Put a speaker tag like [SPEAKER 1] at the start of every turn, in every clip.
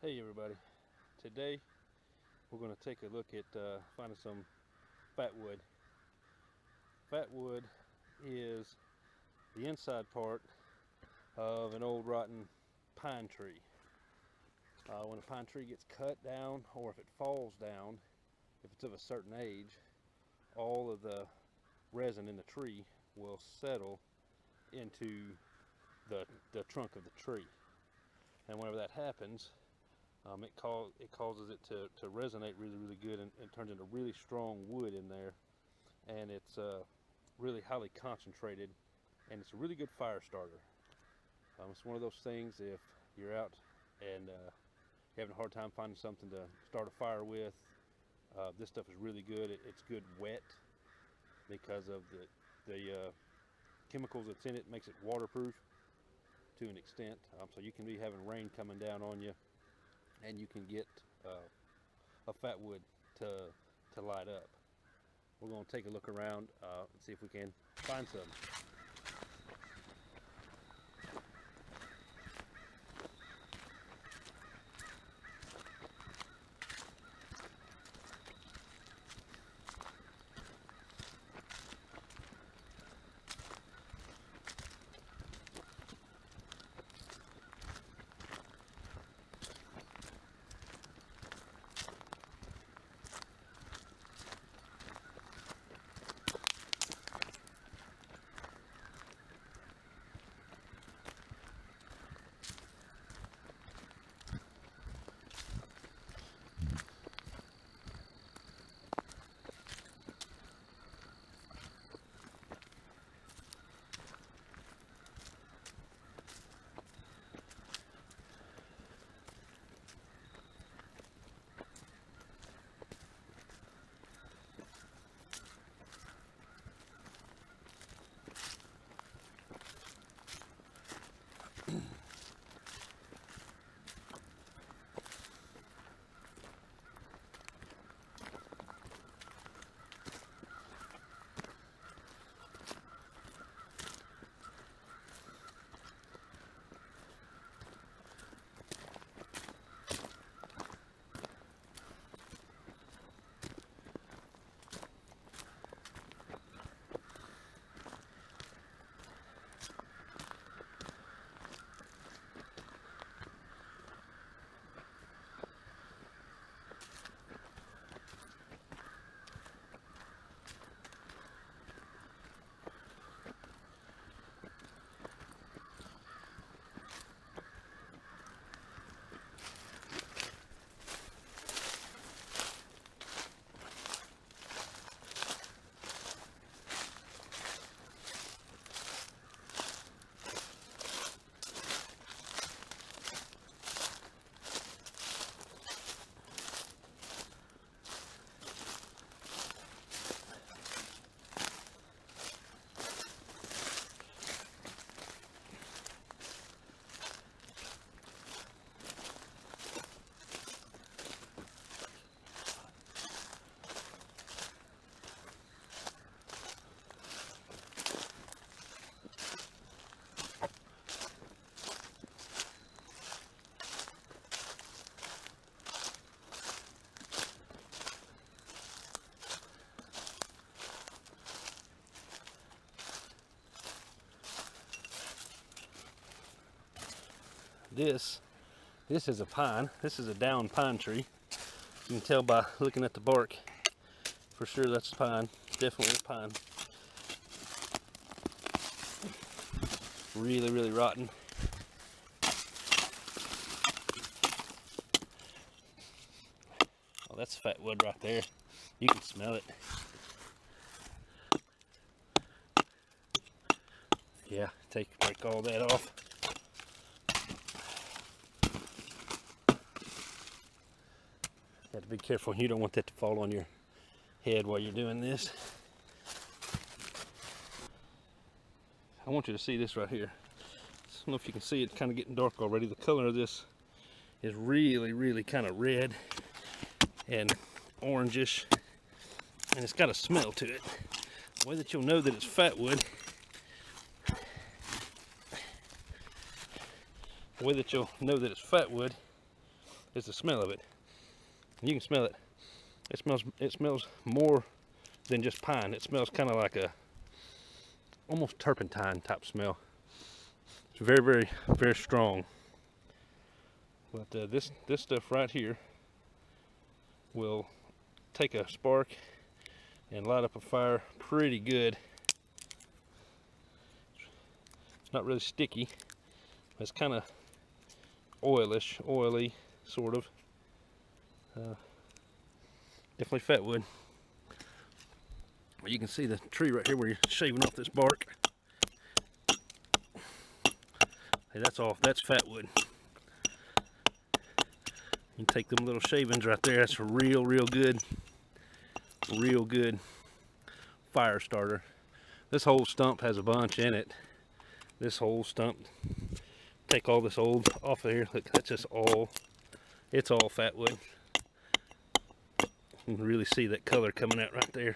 [SPEAKER 1] Hey everybody, today we're going to take a look at finding some fatwood. Fatwood is the inside part of an old rotten pine tree. When a pine tree gets cut down, or if it falls down, if it's of a certain age, all of the resin in the tree will settle into the trunk of the tree. And whenever that happens, it causes it to resonate really good, and turns into really strong wood in there, and it's really highly concentrated, and it's a really good fire starter. It's one of those things, if you're out and you're having a hard time finding something to start a fire with, this stuff is really good. It's good wet because of the chemicals that's in it. Makes it waterproof to an extent, so you can be having rain coming down on you, and you can get a fatwood to light up. We're going to take a look around and see if we can find some. This is a pine. This is a down pine tree. You can tell by looking at the bark for sure that's pine. Definitely a pine. Really rotten. Oh, that's fatwood right there. You can smell it. Yeah, break all that off. You have to be careful. You don't want that to fall on your head while you're doing this. I want you to see this right here. I don't know if you can see it, kind of getting dark already. The color of this is really kind of red and orangish, and it's got a smell to it. The way that you'll know that it's fatwood, is the smell of it. You can smell it. It smells more than just pine. It smells kind of like a almost turpentine type smell. It's very, very, very strong. But this stuff right here will take a spark and light up a fire pretty good. It's not really sticky. It's kind of oily, sort of. Definitely fatwood. Well, you can see the tree right here where you're shaving off this bark. Hey, that's fatwood. You can take them little shavings right there. That's a real good fire starter. This whole stump has a bunch in it. This whole stump. Take all this old off of here. Look, that's just it's all fatwood. You can really see that color coming out right there.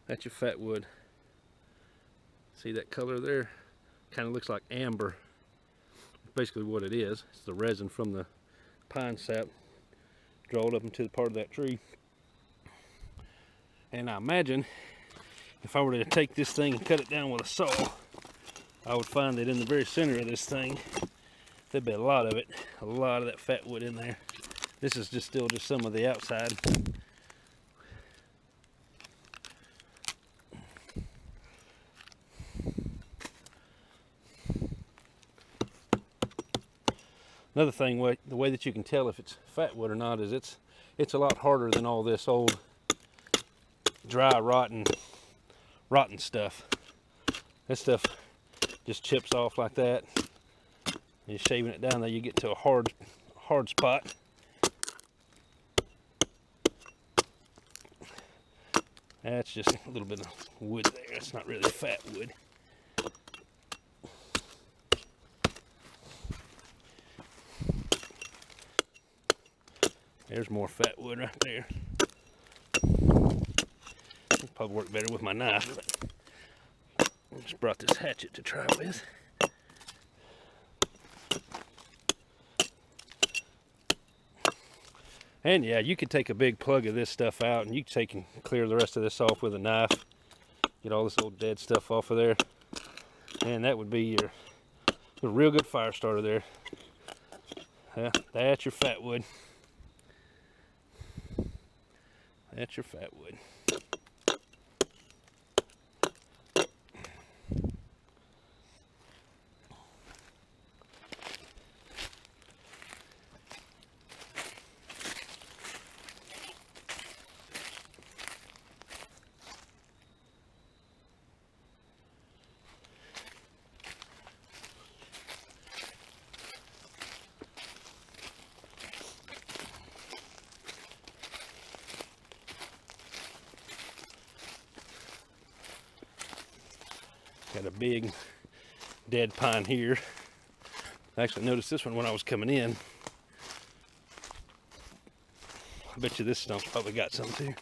[SPEAKER 1] That's your fatwood. See that color there? Kind of looks like amber. Basically what it is. It's the resin from the pine sap drawn up into the part of that tree. And I imagine if I were to take this thing and cut it down with a saw, I would find that in the very center of this thing, there'd be a lot of it, a lot of that fatwood in there. This is still just some of the outside. Another thing, the way that you can tell if it's fatwood or not is it's a lot harder than all this old dry rotten stuff. This stuff just chips off like that. You're shaving it down there, you get to a hard spot. That's just a little bit of wood there. It's not really fatwood. There's more fatwood right there. It'll probably work better with my knife, but I just brought this hatchet to try with. And yeah, you could take a big plug of this stuff out and you can take and clear the rest of this off with a knife. Get all this old dead stuff off of there. And that would be a real good fire starter there. Yeah, that's your fatwood. That's your fatwood. Got a big dead pine here. I actually noticed this one when I was coming in. I bet you this stump's probably got some too.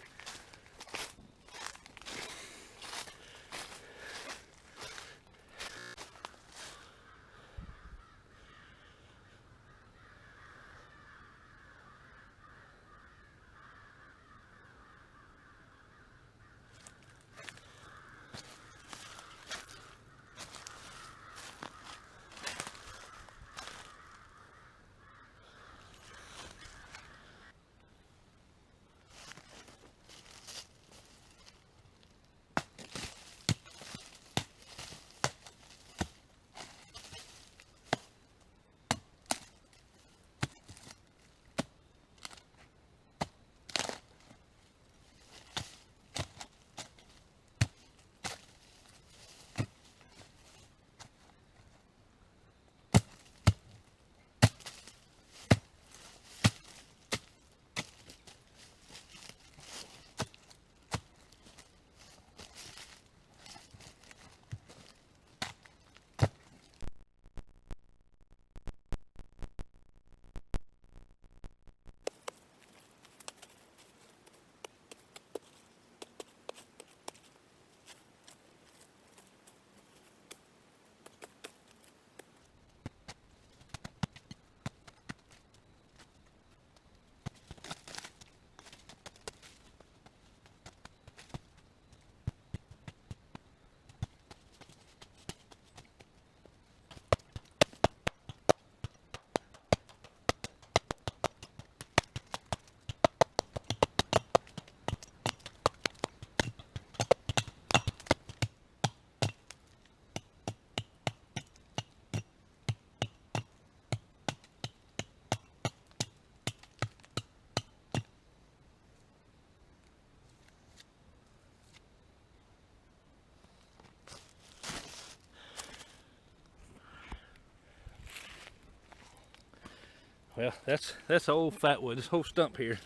[SPEAKER 1] Well, that's old Fatwood. This whole stump here.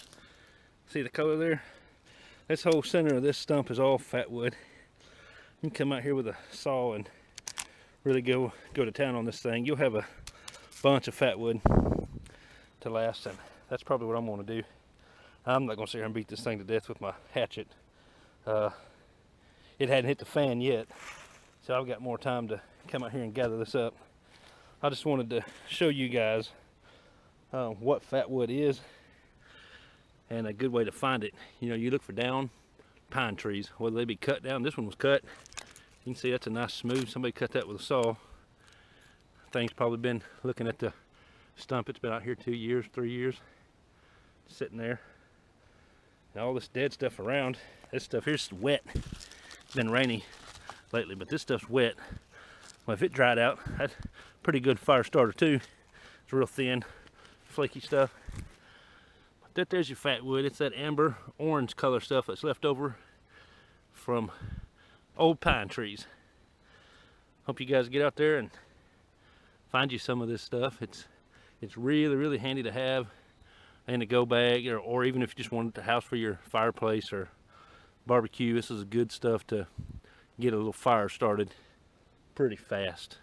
[SPEAKER 1] See the color there? This whole center of this stump is all Fatwood. You can come out here with a saw and really go to town on this thing. You'll have a bunch of Fatwood to last, and that's probably what I'm going to do. I'm not going to sit here and beat this thing to death with my hatchet. It hadn't hit the fan yet, so I've got more time to come out here and gather this up. I just wanted to show you guys what Fatwood is and a good way to find it. You know, you look for down pine trees, whether they be cut down. This one was cut. You can see that's a nice smooth. Somebody cut that with a saw. Thing's probably been looking at the stump. It's been out here 2 years, 3 years, sitting there. And all this dead stuff around, this stuff here's wet. It's been rainy lately, but this stuff's wet. Well, if it dried out, that's a pretty good fire starter too. It's real thin, flaky stuff. But there's your Fatwood. It's that amber orange color stuff that's left over from old pine trees. Hope you guys get out there and find you some of this stuff. It's really handy to have in a go bag, or even if you just want it to house for your fireplace or barbecue. This is good stuff to get a little fire started pretty fast.